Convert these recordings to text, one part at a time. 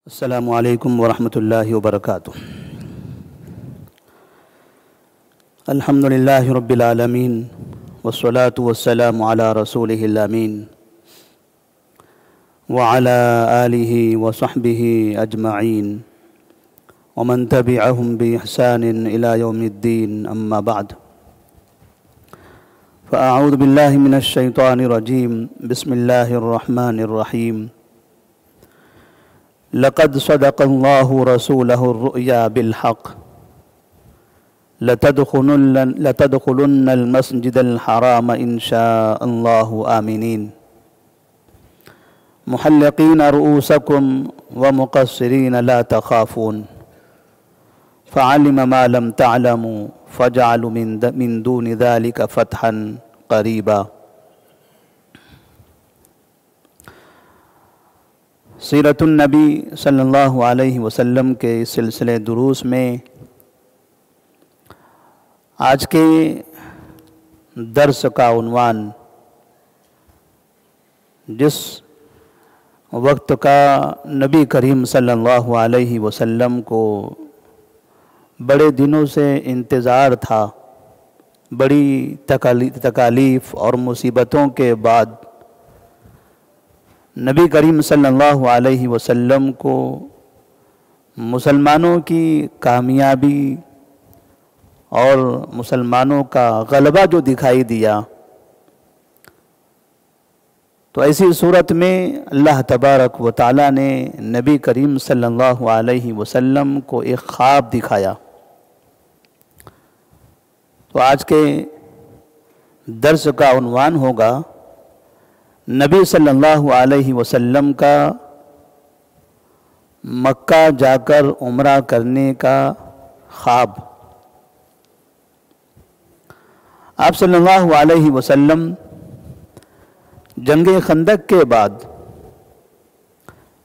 السلام علیکم ورحمۃ اللہ وبرکاتہ۔ الحمد للہ رب العالمین والصلاة والسلام علی رسولہ الامین وعلی آلہ وصحبہ اجمعین ومن تبعہم بإحسان الی یوم الدین، اما بعد فاعوذ باللہ من الشیطان الرجیم، بسم اللہ الرحمن الرحیم۔ لقد صدق اللہ رسولہ الرؤیا بالحق لتدخلن المسجد الحرام ان شاء اللہ آمنین محلقین رؤوسکم ومقصرین لا تخافون فعلم ما لم تعلموا فجعل من دون ذلك فتحا قریبا۔ سیرت النبی صلی اللہ علیہ وسلم کے سلسلے دروس میں آج کے درس کا عنوان جس وقت کا نبی کریم صلی اللہ علیہ وسلم کو بڑے دنوں سے انتظار تھا، بڑی تکالیف اور مصیبتوں کے بعد نبی کریم صلی اللہ علیہ وسلم کو مسلمانوں کی کامیابی اور مسلمانوں کا غلبہ جو دکھائی دیا، تو ایسی صورت میں اللہ تبارک و تعالیٰ نے نبی کریم صلی اللہ علیہ وسلم کو ایک خواب دکھایا۔ تو آج کے درس کا عنوان ہوگا نبی صلی اللہ علیہ وسلم کا مکہ جا کر عمرہ کرنے کا خواب۔ آپ صلی اللہ علیہ وسلم جنگ خندق کے بعد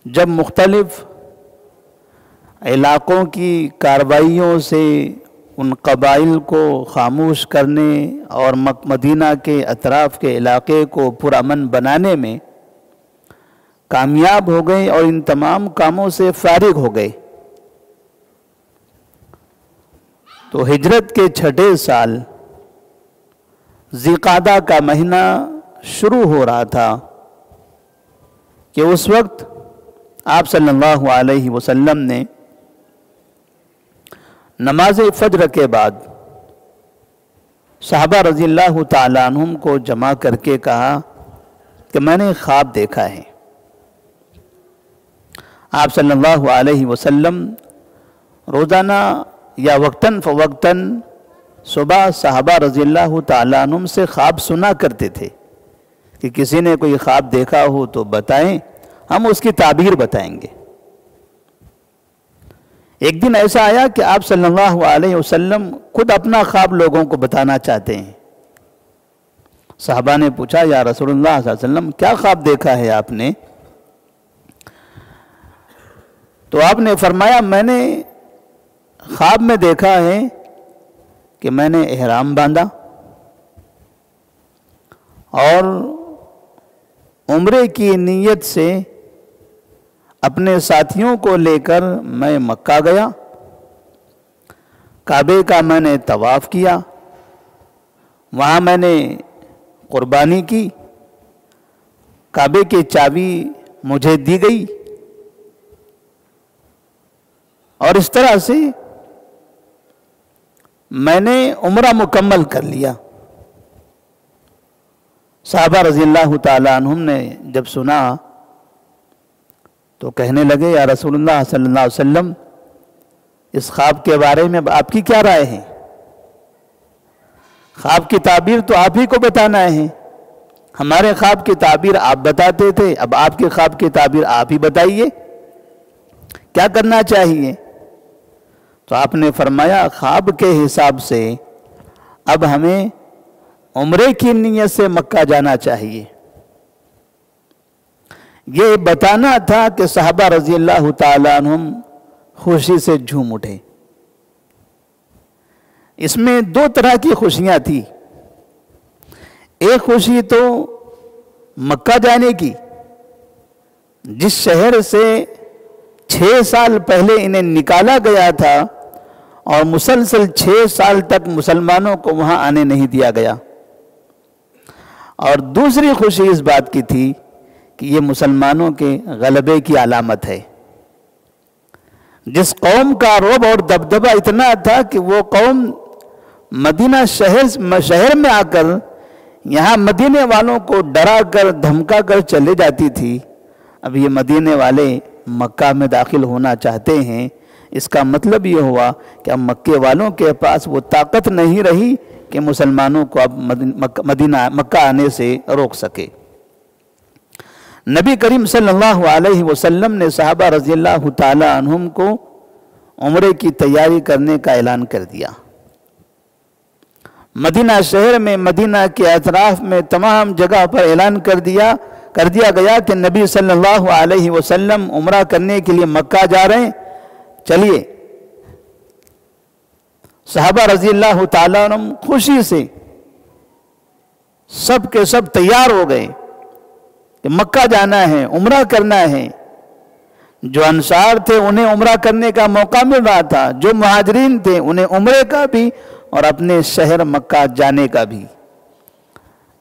جب مختلف علاقوں کی کارروائیوں سے ان قبائل کو خاموش کرنے اور مدینہ کے اطراف کے علاقے کو پرامن بنانے میں کامیاب ہو گئے اور ان تمام کاموں سے فارغ ہو گئے، تو ہجرت کے 6 سال ذی قعدہ کا مہینہ شروع ہو رہا تھا کہ اس وقت آپ صلی اللہ علیہ وسلم نے نماز فجر کے بعد صحابہ رضی اللہ تعالیٰ عنہم کو جمع کر کے کہا کہ میں نے خواب دیکھا ہے۔ آپ صلی اللہ علیہ وسلم روزانہ یا وقتاً فوقتاً صبح صحابہ رضی اللہ تعالیٰ عنہم سے خواب سنا کرتے تھے کہ کسی نے کوئی خواب دیکھا ہو تو بتائیں، ہم اس کی تعبیر بتائیں گے۔ ایک دن ایسا آیا کہ آپ صلی اللہ علیہ وسلم خود اپنا خواب لوگوں کو بتانا چاہتے ہیں۔ صحابہ نے پوچھا، یا رسول اللہ صلی اللہ علیہ وسلم کیا خواب دیکھا ہے آپ نے؟ تو آپ نے فرمایا، میں نے خواب میں دیکھا ہے کہ میں نے احرام باندھا اور عمرے کی نیت سے اپنے ساتھیوں کو لے کر میں مکہ گیا، کعبے کا میں نے طواف کیا، وہاں میں نے قربانی کی، کعبے کی چابی مجھے دی گئی، اور اس طرح سے میں نے عمرہ مکمل کر لیا۔ صحابہ رضی اللہ تعالیٰ عنہم نے جب سنا تو کہنے لگے، یا رسول اللہ صلی اللہ علیہ وسلم اس خواب کے بارے میں آپ کی کیا رائے ہے؟ خواب کی تعبیر تو آپ ہی کو بتانا ہے، ہمارے خواب کی تعبیر آپ بتاتے تھے، اب آپ کے خواب کی تعبیر آپ ہی بتائیے، کیا کرنا چاہیے؟ تو آپ نے فرمایا، خواب کے حساب سے اب ہمیں عمرے کی نیت سے مکہ جانا چاہیے۔ یہ بتانا تھا کہ صحابہ رضی اللہ تعالیٰ عنہم خوشی سے جھوم اٹھے۔ اس میں 2 طرح کی خوشیاں تھی۔ ایک خوشی تو مکہ جانے کی، جس شہر سے 6 سال پہلے انہیں نکالا گیا تھا اور مسلسل 6 سال تک مسلمانوں کو وہاں آنے نہیں دیا گیا۔ اور دوسری خوشی اس بات کی تھی کہ یہ مسلمانوں کے غلبے کی علامت ہے۔ جس قوم کا رعب اور دبدبہ اتنا تھا کہ وہ قوم مدینہ شہر میں آ کر یہاں مدینے والوں کو ڈرا کر دھمکا کر چلے جاتی تھی، اب یہ مدینے والے مکہ میں داخل ہونا چاہتے ہیں، اس کا مطلب یہ ہوا کہ اب مکے والوں کے پاس وہ طاقت نہیں رہی کہ مسلمانوں کو اب مکہ آنے سے روک سکے۔ نبی کریم صلی اللہ علیہ وسلم نے صحابہ رضی اللہ تعالی عنہم کو عمرے کی تیاری کرنے کا اعلان کر دیا۔ مدینہ شہر میں، مدینہ کے اطراف میں تمام جگہ پر اعلان کر دیا گیا کہ نبی صلی اللہ علیہ وسلم عمرہ کرنے کے لیے مکہ جا رہے ہیں، چلیے۔ صحابہ رضی اللہ تعالیٰ عنہ خوشی سے سب کے سب تیار ہو گئے کہ مکہ جانا ہے، عمرہ کرنا ہے۔ جو انصار تھے انہیں عمرہ کرنے کا موقع مل رہا تھا، جو مہاجرین تھے انہیں عمرے کا بھی اور اپنے شہر مکہ جانے کا بھی۔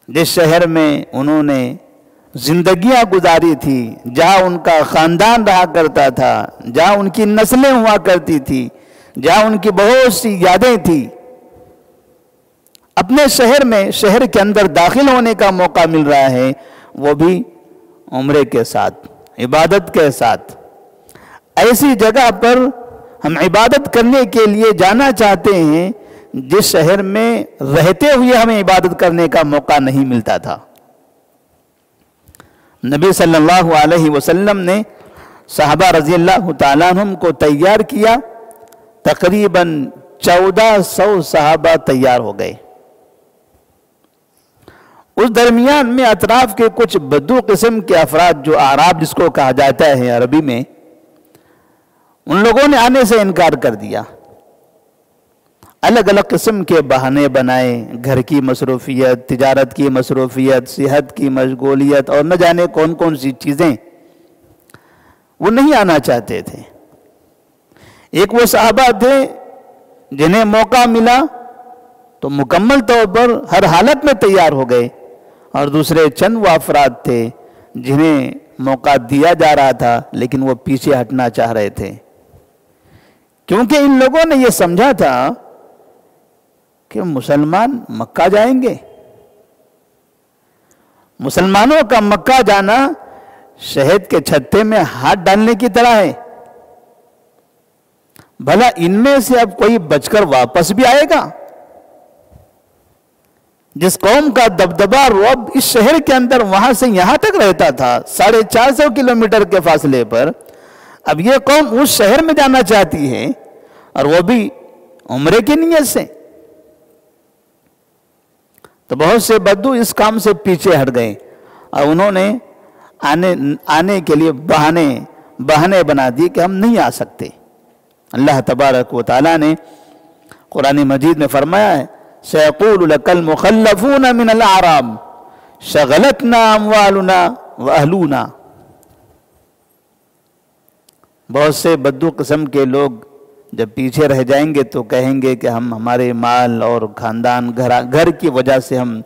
جس شہر میں انہوں نے زندگیاں گزاری تھی، جہاں ان کا خاندان رہا کرتا تھا، جہاں ان کی نسلیں ہوا کرتی تھی، جہاں ان کی بہت سی یادیں تھی، اپنے شہر میں، شہر کے اندر داخل ہونے کا موقع مل رہا ہے، وہ بھی عمرے کے ساتھ، عبادت کے ساتھ۔ ایسی جگہ پر ہم عبادت کرنے کے لیے جانا چاہتے ہیں جس شہر میں رہتے ہوئے ہمیں عبادت کرنے کا موقع نہیں ملتا تھا۔ نبی صلی اللہ علیہ وسلم نے صحابہ رضی اللہ تعالیٰ عنہم کو تیار کیا، تقریباً 1400 صحابہ تیار ہو گئے۔ اس درمیان میں اطراف کے کچھ بدو قسم کے افراد، جو اعراب جس کو کہا جاتا ہے عربی میں، ان لوگوں نے آنے سے انکار کر دیا۔ الگ الگ قسم کے بہانے بنائے، گھر کی مصروفیت، تجارت کی مصروفیت، صحت کی مشغولیت اور نہ جانے کون کون سی چیزیں، وہ نہیں آنا چاہتے تھے۔ ایک وہ صحابہ تھے جنہیں موقع ملا تو مکمل طور پر ہر حالت میں تیار ہو گئے، اور دوسرے چند وہ افراد تھے جنہیں موقع دیا جا رہا تھا لیکن وہ پیچھے ہٹنا چاہ رہے تھے، کیونکہ ان لوگوں نے یہ سمجھا تھا کہ مسلمان مکہ جائیں گے۔ مسلمانوں کا مکہ جانا شہد کے چھتے میں ہاتھ ڈالنے کی طرح ہے، بھلا ان میں سے اب کوئی بچ کر واپس بھی آئے گا؟ جس قوم کا دبدبہ رعب اس شہر کے اندر وہاں سے یہاں تک رہتا تھا، 450 کلومیٹر کے فاصلے پر، اب یہ قوم اس شہر میں جانا چاہتی ہے، اور وہ بھی عمرے کی نیت سے۔ تو بہت سے بدو اس کام سے پیچھے ہٹ گئے، اور انہوں نے آنے کے لیے بہانے بنا دی کہ ہم نہیں آ سکتے۔ اللہ تبارک و تعالیٰ نے قرآن مجید میں فرمایا ہے، سَيَقُولُ لَكَ الْمُخَلَّفُونَ مِنَ الْأَعْرَابِ شَغَلَتْنَا أَمْوَالُنَا وَأَهْلُونَا۔ بہت سے بدو قسم کے لوگ جب پیچھے رہ جائیں گے تو کہیں گے کہ ہمارے مال اور خاندان، گھر کی وجہ سے ہم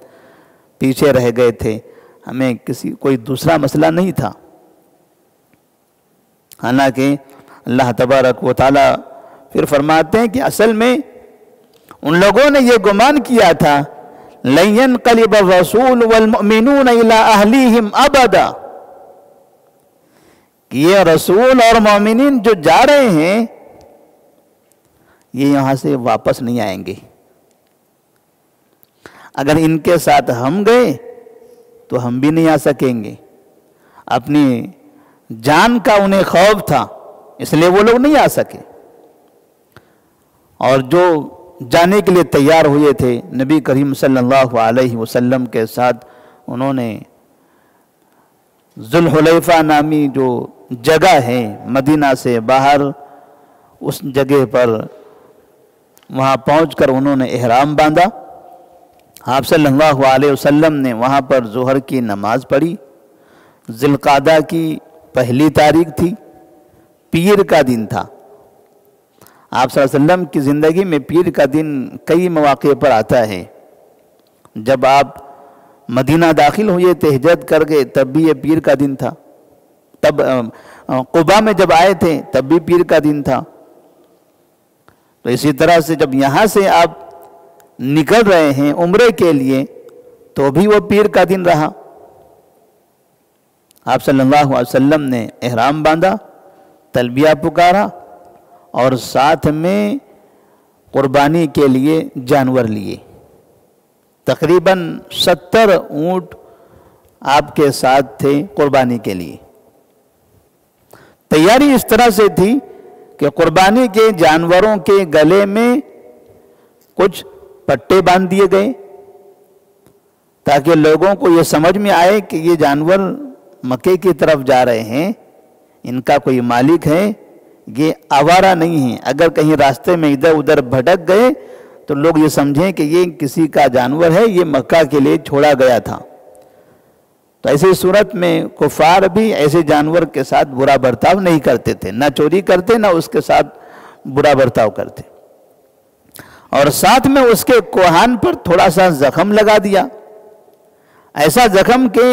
پیچھے رہ گئے تھے، ہمیں کوئی دوسرا مسئلہ نہیں تھا۔ حالانکہ اللہ تبارک و تعالیٰ پھر فرماتے ہیں کہ اصل میں ان لوگوں نے یہ گمان کیا تھا، لَن يَنْقَلِبَ الرَّسُولُ وَالْمُؤْمِنُونَ إِلَىٰ أَهْلِهِمْ أَبَدًا، کہ یہ رسول اور مومنین جو جا رہے ہیں یہ یہاں سے واپس نہیں آئیں گے۔ اگر ان کے ساتھ ہم گئے تو ہم بھی نہیں آ سکیں گے۔ اپنی جان کا انہیں خوف تھا، اس لیے وہ لوگ نہیں آ سکے۔ اور جو جانے کے لیے تیار ہوئے تھے نبی کریم صلی اللہ علیہ وسلم کے ساتھ، انہوں نے ذوالحلیفہ نامی جو جگہ ہے مدینہ سے باہر، اس جگہ پر وہاں پہنچ کر انہوں نے احرام باندھا۔ آپ صلی اللہ علیہ وسلم نے وہاں پر ظہر کی نماز پڑھی۔ ذی القعدہ کی پہلی تاریخ تھی، پیر کا دن تھا۔ آپ صلی اللہ علیہ وسلم کی زندگی میں پیر کا دن کئی مواقع پر آتا ہے۔ جب آپ مدینہ داخل ہوئے تھے، ہجرت کر گئے، تب بھی یہ پیر کا دن تھا۔ تب قباء میں جب آئے تھے تب بھی پیر کا دن تھا۔ تو اسی طرح سے جب یہاں سے آپ نکل رہے ہیں عمرے کے لیے تو بھی وہ پیر کا دن رہا۔ آپ صلی اللہ علیہ وسلم نے احرام باندھا، تلبیہ پکارا اور ساتھ میں قربانی کے لیے جانور لیے۔ تقریباً 70 اونٹ آپ کے ساتھ تھے قربانی کے لیے۔ تیاری اس طرح سے تھی کہ قربانی کے جانوروں کے گلے میں کچھ پٹے باندھ دیے گئے تاکہ لوگوں کو یہ سمجھ میں آئے کہ یہ جانور مکے کی طرف جا رہے ہیں، ان کا کوئی مالک ہے، یہ آوارہ نہیں ہیں۔ اگر کہیں راستے میں ادھر ادھر بھٹک گئے تو لوگ یہ سمجھیں کہ یہ کسی کا جانور ہے، یہ مکہ کے لیے چھوڑا گیا تھا۔ تو ایسی صورت میں کفار بھی ایسے جانور کے ساتھ برا برتاؤ نہیں کرتے تھے، نہ چوری کرتے نہ اس کے ساتھ برا برتاؤ کرتے، اور ساتھ میں اس کے کوہان پر تھوڑا سا زخم لگا دیا، ایسا زخم کہ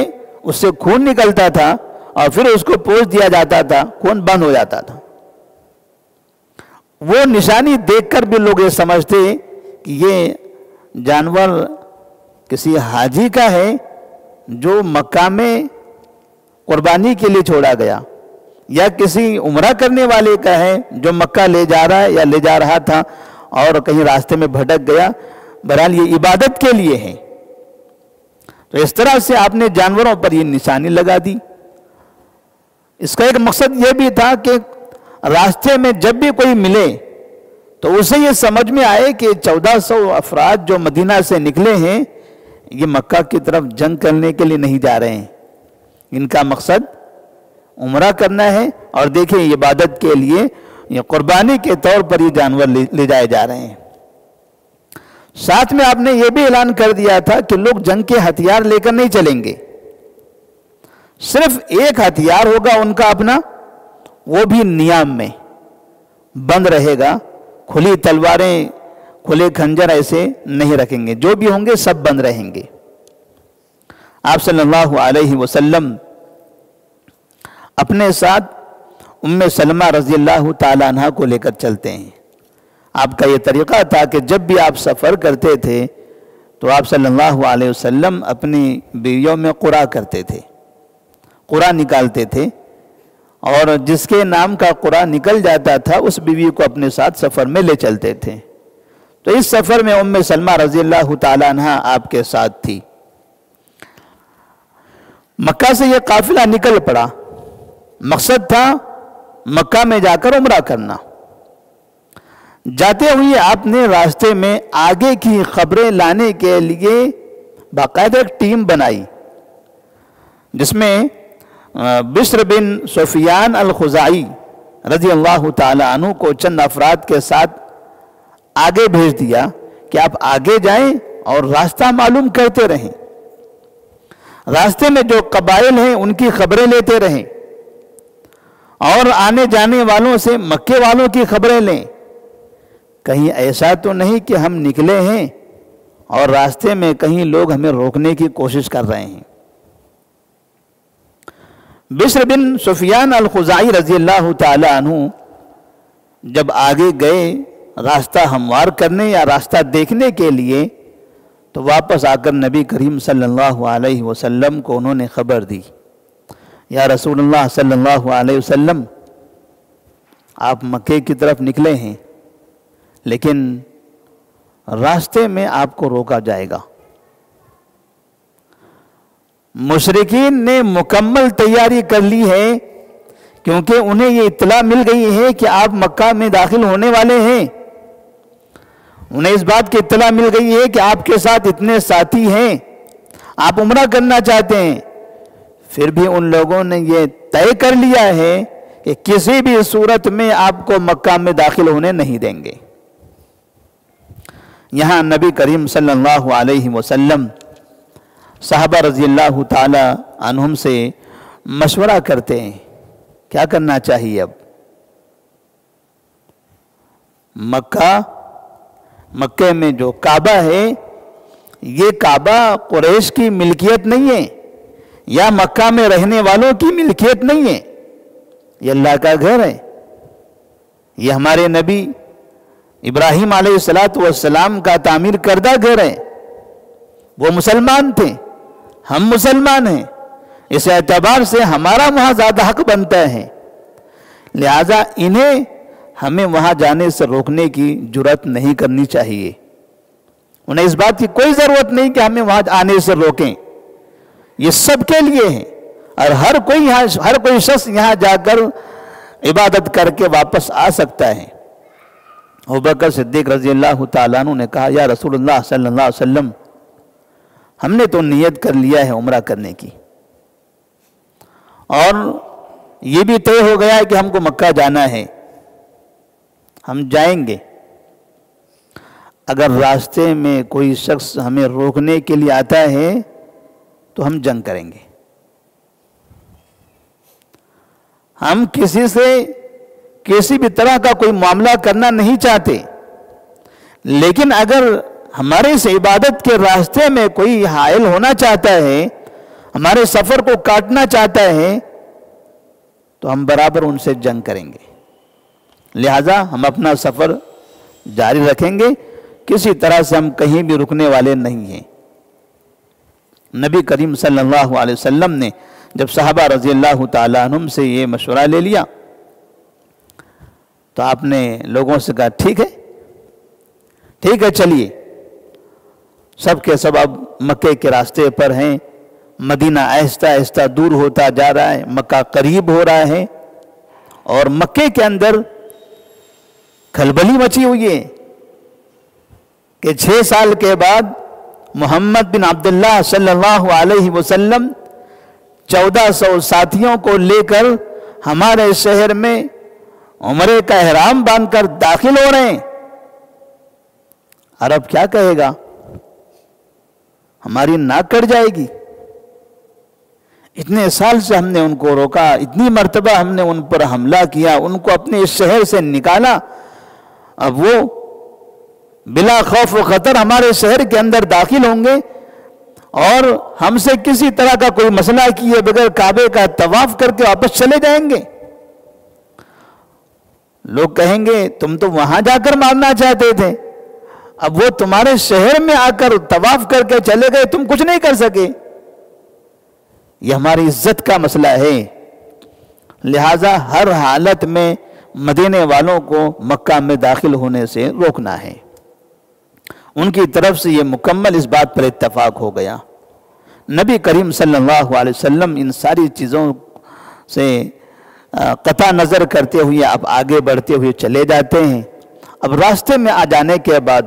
اس سے خون نکلتا تھا اور پھر اس کو پوچھ دیا جاتا تھا، خون بند ہو جاتا تھا۔ وہ نشانی دیکھ کر بھی لوگ یہ سمجھتے کہ یہ جانور کسی حاجی کا ہے جو مکہ میں قربانی کے لیے چھوڑا گیا، یا کسی عمرہ کرنے والے کا ہے جو مکہ لے جا رہا ہے یا لے جا رہا تھا اور کہیں راستے میں بھٹک گیا۔ بہرحال یہ عبادت کے لیے ہے۔ تو اس طرح سے آپ نے جانوروں پر یہ نشانی لگا دی۔ اس کا ایک مقصد یہ بھی تھا کہ راستے میں جب بھی کوئی ملے تو اسے یہ سمجھ میں آئے کہ 1400 افراد جو مدینہ سے نکلے ہیں یہ مکہ کی طرف جنگ کرنے کے لیے نہیں جا رہے ہیں، ان کا مقصد عمرہ کرنا ہے، اور دیکھیں عبادت کے لیے یہ قربانی کے طور پر یہ جانور لے جائے جا رہے ہیں۔ ساتھ میں آپ نے یہ بھی اعلان کر دیا تھا کہ لوگ جنگ کے ہتھیار لے کر نہیں چلیں گے، صرف ایک ہتھیار ہوگا ان کا اپنا، وہ بھی نیام میں بند رہے گا، کھلی تلواریں کھلے خنجر ایسے نہیں رکھیں گے، جو بھی ہوں گے سب بند رہیں گے۔ آپ صلی اللہ علیہ وسلم اپنے ساتھ ام سلمہ رضی اللہ تعالیٰ عنہ کو لے کر چلتے ہیں۔ آپ کا یہ طریقہ تھا کہ جب بھی آپ سفر کرتے تھے تو آپ صلی اللہ علیہ وسلم اپنی بیویوں میں قرعہ کرتے تھے، قرعہ نکالتے تھے، اور جس کے نام کا قرعہ نکل جاتا تھا اس بیوی کو اپنے ساتھ سفر میں لے چلتے تھے۔ تو اس سفر میں ام سلمہ رضی اللہ تعالیٰ عنہ آپ کے ساتھ تھی۔ مکہ سے یہ قافلہ نکل پڑا، مقصد تھا مکہ میں جا کر عمرہ کرنا۔ جاتے ہوئے آپ نے راستے میں آگے کی خبریں لانے کے لیے باقاعدہ ایک ٹیم بنائی، جس میں بشر بن سفیان الخزاعی رضی اللہ تعالیٰ عنہ کو چند افراد کے ساتھ آگے بھیج دیا کہ آپ آگے جائیں اور راستہ معلوم کرتے رہیں، راستے میں جو قبائل ہیں ان کی خبریں لیتے رہیں، اور آنے جانے والوں سے مکے والوں کی خبریں لیں، کہیں ایسا تو نہیں کہ ہم نکلے ہیں اور راستے میں کہیں لوگ ہمیں روکنے کی کوشش کر رہے ہیں۔ بشر بن سفیان الخزاعی رضی اللہ تعالی عنہ جب آگے گئے راستہ ہموار کرنے یا راستہ دیکھنے کے لیے، تو واپس آ کر نبی کریم صلی اللہ علیہ وسلم کو انہوں نے خبر دی، یا رسول اللہ صلی اللہ علیہ وسلم، آپ مکے کی طرف نکلے ہیں لیکن راستے میں آپ کو روکا جائے گا۔ مشرکین نے مکمل تیاری کر لی ہے، کیونکہ انہیں یہ اطلاع مل گئی ہے کہ آپ مکہ میں داخل ہونے والے ہیں، انہیں اس بات کی اطلاع مل گئی ہے کہ آپ کے ساتھ اتنے ساتھی ہیں، آپ عمرہ کرنا چاہتے ہیں، پھر بھی ان لوگوں نے یہ طے کر لیا ہے کہ کسی بھی صورت میں آپ کو مکہ میں داخل ہونے نہیں دیں گے۔ یہاں نبی کریم صلی اللہ علیہ وسلم صحابہ رضی اللہ تعالی عنہم سے مشورہ کرتے ہیں کیا کرنا چاہیے اب۔ مکے میں جو کعبہ ہے یہ کعبہ قریش کی ملکیت نہیں ہے یا مکہ میں رہنے والوں کی ملکیت نہیں ہے، یہ اللہ کا گھر ہے، یہ ہمارے نبی ابراہیم علیہ السلام کا تعمیر کردہ گھر ہے۔ وہ مسلمان تھے، ہم مسلمان ہیں، اس اعتبار سے ہمارا وہاں زیادہ حق بنتا ہے، لہذا انہیں ہمیں وہاں جانے سے روکنے کی جرات نہیں کرنی چاہیے۔ انہیں اس بات کی کوئی ضرورت نہیں کہ ہمیں وہاں آنے سے روکیں، یہ سب کے لیے ہے، اور ہر کوئی شخص یہاں جا کر عبادت کر کے واپس آ سکتا ہے۔ ابوبکر صدیق رضی اللہ تعالیٰ عنہ نے کہا یا رسول اللہ صلی اللہ علیہ وسلم، ہم نے تو نیت کر لیا ہے عمرہ کرنے کی، اور یہ بھی طے ہو گیا ہے کہ ہم کو مکہ جانا ہے، ہم جائیں گے، اگر راستے میں کوئی شخص ہمیں روکنے کے لیے آتا ہے تو ہم جنگ کریں گے۔ ہم کسی سے کسی بھی طرح کا کوئی معاملہ کرنا نہیں چاہتے، لیکن اگر ہمارے اس عبادت کے راستے میں کوئی حائل ہونا چاہتا ہے، ہمارے سفر کو کاٹنا چاہتا ہے، تو ہم برابر ان سے جنگ کریں گے، لہذا ہم اپنا سفر جاری رکھیں گے، کسی طرح سے ہم کہیں بھی رکنے والے نہیں ہیں۔ نبی کریم صلی اللہ علیہ وسلم نے جب صحابہ رضی اللہ تعالیٰ عنہم سے یہ مشورہ لے لیا تو آپ نے لوگوں سے کہا ٹھیک ہے چلیے، سب کے سب اب مکے کے راستے پر ہیں، مدینہ آہستہ آہستہ دور ہوتا جا رہا ہے، مکہ قریب ہو رہا ہے، اور مکے کے اندر کھلبلی مچی ہوئی ہے کہ 6 سال کے بعد محمد بن عبداللہ صلی اللہ علیہ وسلم 1400 ساتھیوں کو لے کر ہمارے شہر میں عمرے کا احرام باندھ کر داخل ہو رہے ہیں۔ عرب کیا کہے گا؟ ہماری ناک کٹ جائے گی۔ اتنے سال سے ہم نے ان کو روکا، اتنی مرتبہ ہم نے ان پر حملہ کیا، ان کو اپنے اس شہر سے نکالا، اب وہ بلا خوف و خطر ہمارے شہر کے اندر داخل ہوں گے اور ہم سے کسی طرح کا کوئی مسئلہ کیے بغیر کعبے کا طواف کر کے واپس چلے جائیں گے۔ لوگ کہیں گے تم تو وہاں جا کر مارنا چاہتے تھے، اب وہ تمہارے شہر میں آ کر طواف کر کے چلے گئے، تم کچھ نہیں کر سکے۔ یہ ہماری عزت کا مسئلہ ہے، لہذا ہر حالت میں مدینے والوں کو مکہ میں داخل ہونے سے روکنا ہے۔ ان کی طرف سے یہ مکمل اس بات پر اتفاق ہو گیا۔ نبی کریم صلی اللہ علیہ وسلم ان ساری چیزوں سے قطع نظر کرتے ہوئے اب آگے بڑھتے ہوئے چلے جاتے ہیں۔ اب راستے میں آ جانے کے بعد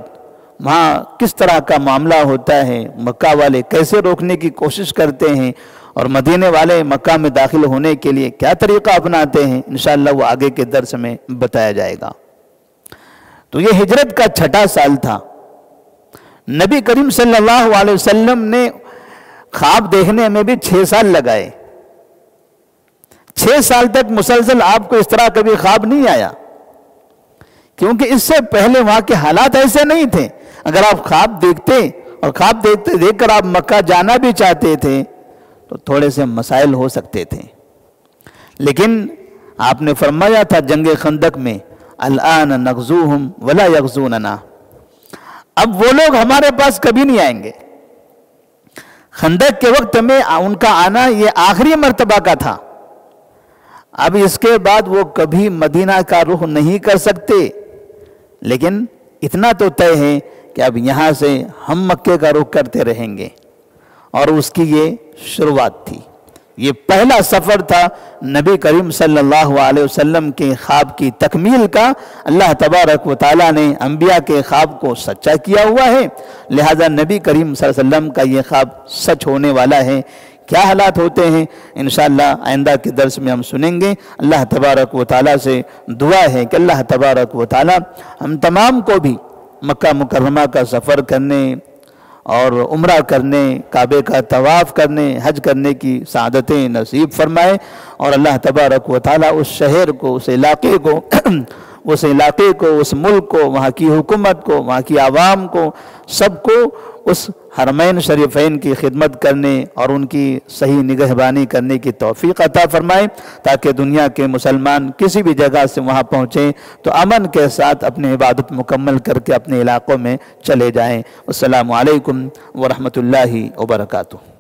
وہاں کس طرح کا معاملہ ہوتا ہے، مکہ والے کیسے روکنے کی کوشش کرتے ہیں، اور مدینے والے مکہ میں داخل ہونے کے لیے کیا طریقہ اپناتے ہیں، انشاءاللہ وہ آگے کے درس میں بتایا جائے گا۔ تو یہ ہجرت کا 6واں سال تھا۔ نبی کریم صلی اللہ علیہ وسلم نے خواب دیکھنے میں بھی 6 سال لگائے۔ 6 سال تک مسلسل آپ کو اس طرح کبھی خواب نہیں آیا، کیونکہ اس سے پہلے وہاں کے حالات ایسے نہیں تھے۔ اگر آپ خواب دیکھتے اور خواب دیکھ کر آپ مکہ جانا بھی چاہتے تھے تو تھوڑے سے مسائل ہو سکتے تھے، لیکن آپ نے فرمایا تھا جنگ خندق میں الآن نغزوہم ولا یغزوننا، اب وہ لوگ ہمارے پاس کبھی نہیں آئیں گے۔ خندق کے وقت میں ان کا آنا یہ آخری مرتبہ کا تھا، اب اس کے بعد وہ کبھی مدینہ کا رخ نہیں کر سکتے، لیکن اتنا تو طے ہے کہ اب یہاں سے ہم مکے کا رخ کرتے رہیں گے، اور اس کی یہ شروعات تھی۔ یہ پہلا سفر تھا نبی کریم صلی اللہ علیہ وسلم کے خواب کی تکمیل کا۔ اللہ تبارک و تعالیٰ نے انبیاء کے خواب کو سچا کیا ہوا ہے، لہذا نبی کریم صلی اللہ علیہ وسلم کا یہ خواب سچ ہونے والا ہے۔ کیا حالات ہوتے ہیں انشاءاللہ آئندہ کے درس میں ہم سنیں گے۔ اللہ تبارک و تعالیٰ سے دعا ہے کہ اللہ تبارک و تعالیٰ ہم تمام کو بھی مکہ مکرمہ کا سفر کرنے اور عمرہ کرنے، کعبے کا طواف کرنے، حج کرنے کی سعادتیں نصیب فرمائے، اور اللہ تبارک و تعالیٰ اس شہر کو، اس علاقے کو اس علاقے کو، اس ملک کو، وہاں کی حکومت کو، وہاں کی عوام کو، سب کو اس حرمین شریفین کی خدمت کرنے اور ان کی صحیح نگہبانی کرنے کی توفیق عطا فرمائے، تاکہ دنیا کے مسلمان کسی بھی جگہ سے وہاں پہنچیں تو امن کے ساتھ اپنی عبادت مکمل کر کے اپنے علاقوں میں چلے جائیں۔ السلام علیکم ورحمۃ اللہ وبرکاتہ۔